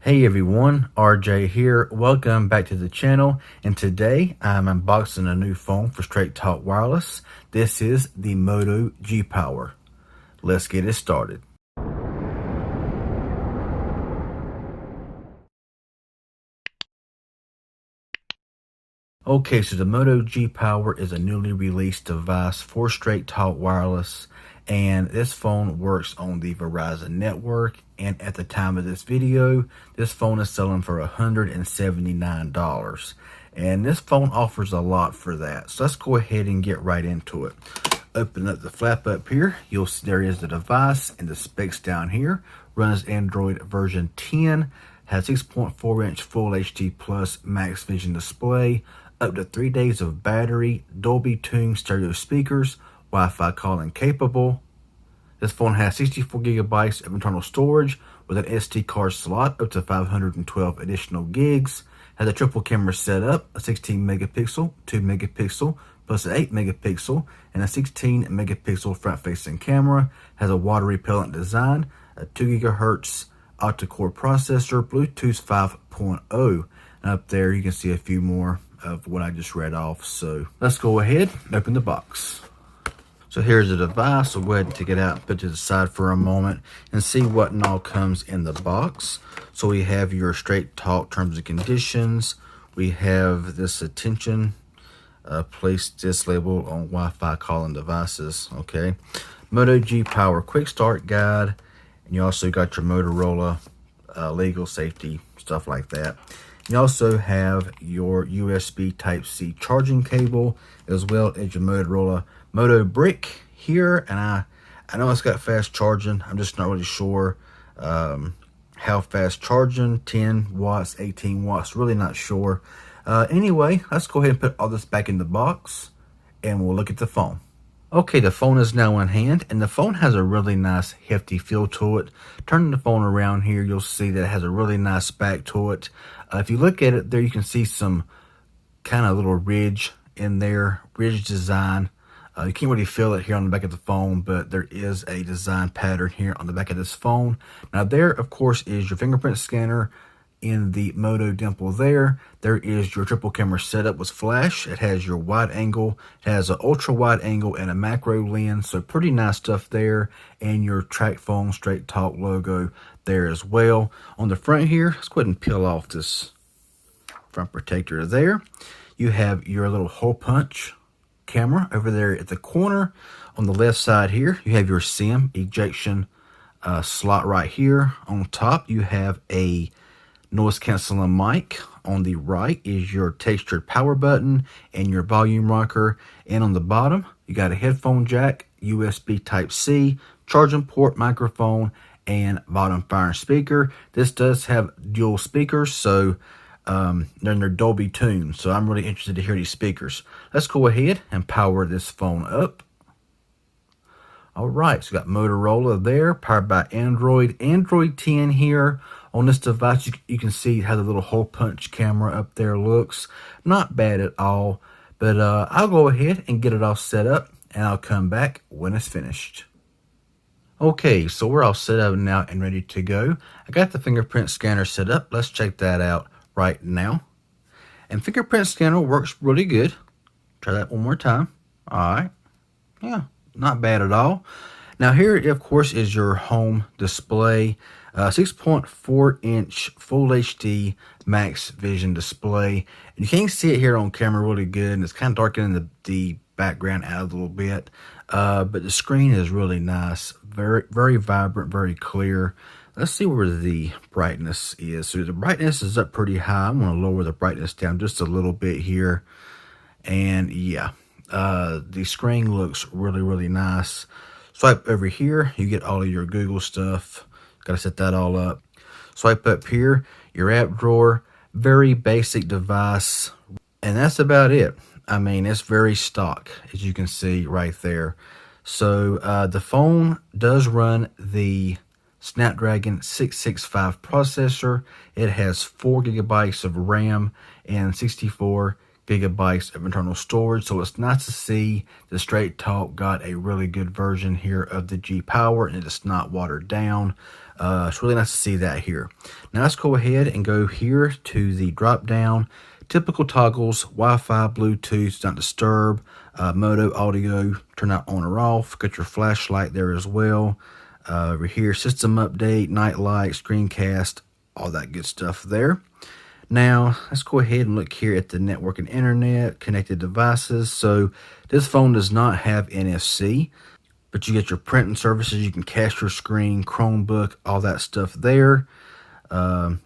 Hey everyone, RJ here. Welcome back to the channel, and today I'm unboxing a new phone for Straight Talk Wireless. This is the Moto G Power. Let's get it started. Okay, so the Moto G Power is a newly released device for Straight Talk Wireless, and this phone works on the Verizon network. And at the time of this video, this phone is selling for $179. And this phone offers a lot for that. So let's go ahead and get right into it. Open up the flap up here. You'll see there is the device and the specs down here. Runs Android version 10. Has 6.4-inch Full HD Plus Max Vision display. Up to 3 days of battery. Dolby tuned stereo speakers. Wi-Fi calling capable. This phone has 64 gigabytes of internal storage with an SD card slot up to 512 additional gigs. Has a triple camera setup, a 16 megapixel, 2 megapixel, plus an 8 megapixel, and a 16 megapixel front facing camera. Has a water repellent design, a 2 gigahertz octa-core processor, Bluetooth 5.0. And up there you can see a few more of what I just read off. So let's go ahead and open the box. So here's the device. So go ahead and take it out and put it to the side for a moment and see what and all comes in the box. So we have your Straight Talk terms and conditions. We have this attention, place this label on Wi-Fi calling devices. Okay, Moto G Power quick start guide, and you also got your Motorola legal safety stuff like that. You also have your USB Type-C charging cable, as well as your Motorola Moto brick here. And I know it's got fast charging. I'm just not really sure how fast charging, 10 watts, 18 watts, really not sure. Anyway, let's go ahead and put all this back in the box and we'll look at the phone. Okay, the phone is now in hand, and the phone has a really nice hefty feel to it. Turning the phone around here, you'll see that it has a really nice back to it. If you look at it there, you can see some kind of little ridge in there, ridge design. You can't really feel it here on the back of the phone, but there is a design pattern here on the back of this phone. Now there, of course, is your fingerprint scanner in the Moto dimple there. There is your triple camera setup with flash. It has your wide angle, it has an ultra wide angle and a macro lens, so pretty nice stuff there. And your track phone Straight Talk logo there as well. On the front here, let's go ahead and peel off this front protector there. You have your little hole punch camera over there at the corner. On the left side here, you have your SIM ejection slot right here. On top, you have a noise canceling mic. On the right is your textured power button and your volume rocker. And on the bottom, you got a headphone jack, USB Type-C, charging port, microphone, and bottom firing speaker. This does have dual speakers, so they're Dolby tuned. So I'm really interested to hear these speakers. Let's go ahead and power this phone up. All right, so we got Motorola there, powered by Android 10 here. On this device, you can see it has a little hole punch camera up there. Looks not bad at all, but I'll go ahead and get it all set up, and I'll come back when it's finished. Okay, so we're all set up now and ready to go. I got the fingerprint scanner set up. Let's check that out right now. And fingerprint scanner works really good. Try that one more time. All right. Yeah, not bad at all. Now here, of course, is your home display. 6.4-inch Full HD Max Vision display. And you can't see it here on camera really good, and it's kind of darkening the background out a little bit. But the screen is really nice. Very, very vibrant, very clear. Let's see where the brightness is. So the brightness is up pretty high. I'm going to lower the brightness down just a little bit here. And yeah, the screen looks really, really nice. Swipe over here, you get all of your Google stuff. Got to set that all up. Swipe up here, your app drawer. Very basic device. And that's about it. I mean, it's very stock, as you can see right there. So the phone does run the Snapdragon 665 processor. It has 4 gigabytes of RAM and 64 gigabytes of internal storage. So it's nice to see the Straight Talk got a really good version here of the G Power, and it's not watered down. It's really nice to see that here. Now let's go ahead and go here to the drop down. Typical toggles, Wi-Fi, Bluetooth, not disturb, Moto audio, turn that on or off. Got your flashlight there as well. Over here, system update, night light, screencast, all that good stuff there. Now, let's go ahead and look here at the network and internet, connected devices. So this phone does not have NFC, but you get your printing services. You can cast your screen, Chromebook, all that stuff there.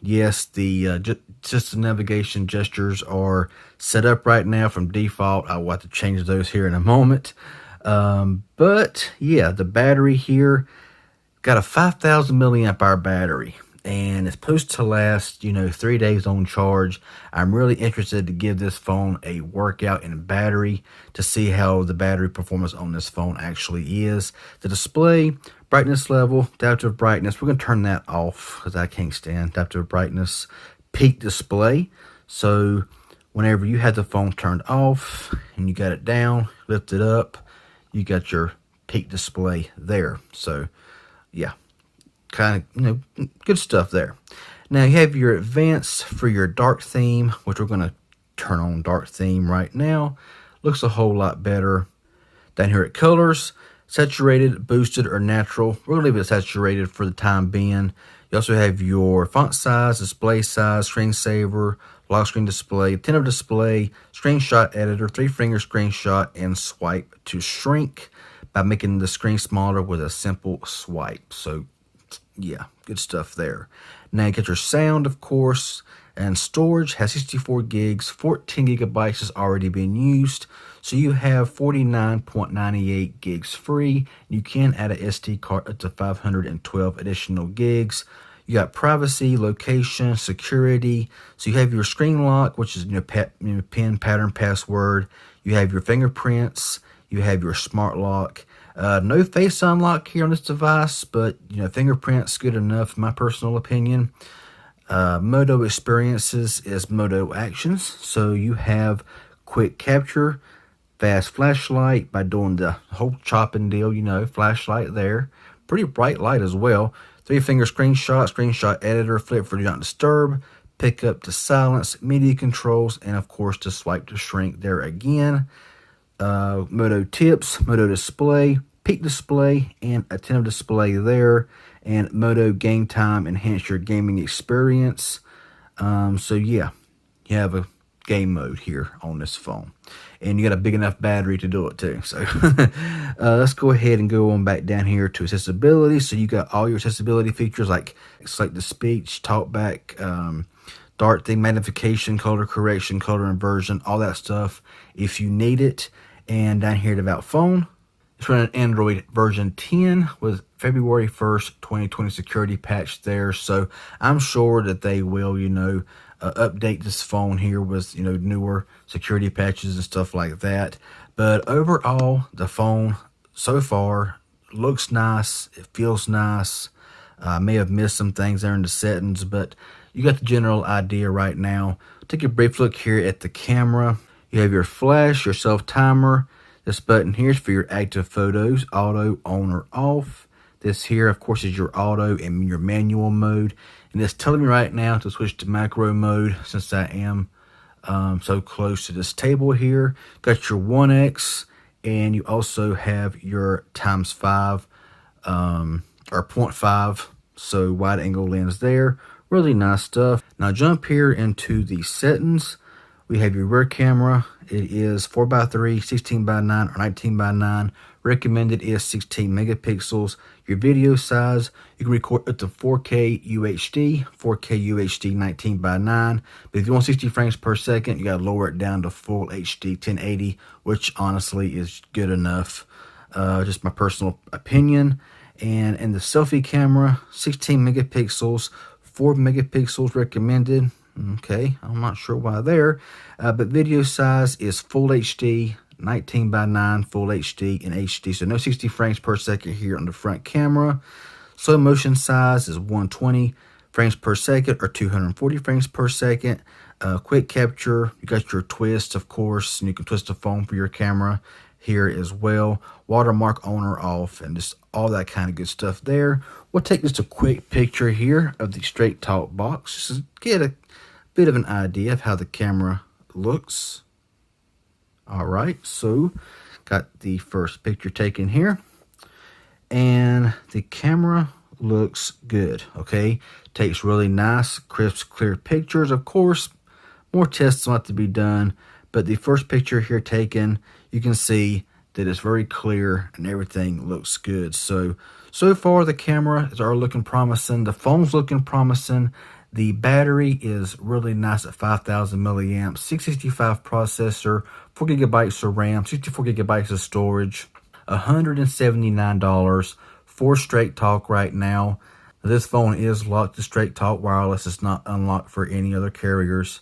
Yes, the system navigation gestures are set up right now from default. I will have to change those here in a moment. But yeah, the battery here got a 5,000 milliamp hour battery, and it's supposed to last, 3 days on charge. I'm really interested to give this phone a workout in battery to see how the battery performance on this phone actually is. The display, brightness level, adaptive brightness, we're going to turn that off because I can't stand adaptive brightness. Peak display, so whenever you have the phone turned off and you got it down, lift it up, you got your peak display there. So yeah, kind of, good stuff there. Now you have your advanced for your dark theme, which we're going to turn on dark theme right now. Looks a whole lot better. Down here at colors, saturated, boosted, or natural. We're going to leave it saturated for the time being. You also have your font size, display size, screensaver, lock screen display, attentive display, screenshot editor, 3-finger screenshot, and swipe to shrink by making the screen smaller with a simple swipe. So yeah, good stuff there. Now you get your sound, of course, and storage has 64 gigs, 14 gigabytes is already being used. So you have 49.98 gigs free. You can add a SD card up to 512 additional gigs. You got privacy, location, security. So you have your screen lock, which is pin, pattern, password. You have your fingerprints. You have your smart lock. No face unlock here on this device, but fingerprints good enough, in my personal opinion. Moto experiences is Moto actions. So you have quick capture, fast flashlight by doing the whole chopping deal, flashlight there. Pretty bright light as well. 3-finger screenshot, screenshot editor, flip for do not disturb, pick up to silence, media controls, and of course to swipe to shrink there again. Moto tips, Moto display, peak display, and attentive display there. And Moto game time, enhance your gaming experience. So yeah, you have a game mode here on this phone, and you got a big enough battery to do it too. So let's go ahead and go on back down here to accessibility. So you got all your accessibility features like select the speech, talkback, dark theme, magnification, color correction, color inversion, all that stuff if you need it. And down here at About Phone, it's running Android version 10 with February 1st, 2020 security patch there. So I'm sure that they will, update this phone here with, newer security patches and stuff like that. But overall, the phone so far looks nice. It feels nice. I may have missed some things there in the settings, but you got the general idea right now. Take a brief look here at the camera. You have your flash, your self timer. This button here is for your active photos, auto, on or off. This here, of course, is your auto and your manual mode. And it's telling me right now to switch to macro mode since I am so close to this table here. Got your 1x, and you also have your ×5 or 0.5, so wide angle lens there. Really nice stuff. Now jump here into the settings. We have your rear camera. It is 4x3, 16x9, or 19x9. Recommended is 16 megapixels. Your video size, you can record up to 4K UHD, 4K UHD 19x9. But if you want 60 frames per second, you got to lower it down to full HD 1080, which honestly is good enough. Just my personal opinion. And in the selfie camera, 16 megapixels, 4 megapixels recommended. Okay, I'm not sure why there. But video size is full HD, 19x9, full HD, and HD. So no 60 frames per second here on the front camera. Slow motion size is 120 frames per second or 240 frames per second. Quick capture, you got your twist, of course, and you can twist the phone for your camera. here as well. Watermark on or off, and just all that kind of good stuff there. We'll take just a quick picture here of the Straight Talk box, just to get a bit of an idea of how the camera looks. All right, so got the first picture taken here, and the camera looks good. Okay, takes really nice, crisp, clear pictures. Of course, more tests will have to be done, but the first picture here taken, you can see that it's very clear and everything looks good. So far the camera is already looking promising. The phone's looking promising. The battery is really nice at 5,000 milliamps, 665 processor, 4 gigabytes of RAM, 64 gigabytes of storage, $179 for Straight Talk right now. This phone is locked to Straight Talk Wireless. It's not unlocked for any other carriers.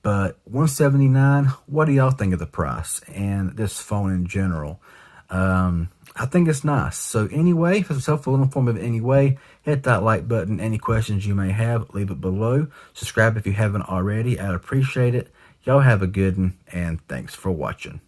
But $179, what do y'all think of the price and this phone in general? I think it's nice. So anyway, if it's helpful and informative in any way, hit that like button. Any questions you may have, leave it below. Subscribe if you haven't already. I'd appreciate it. Y'all have a good one, and thanks for watching.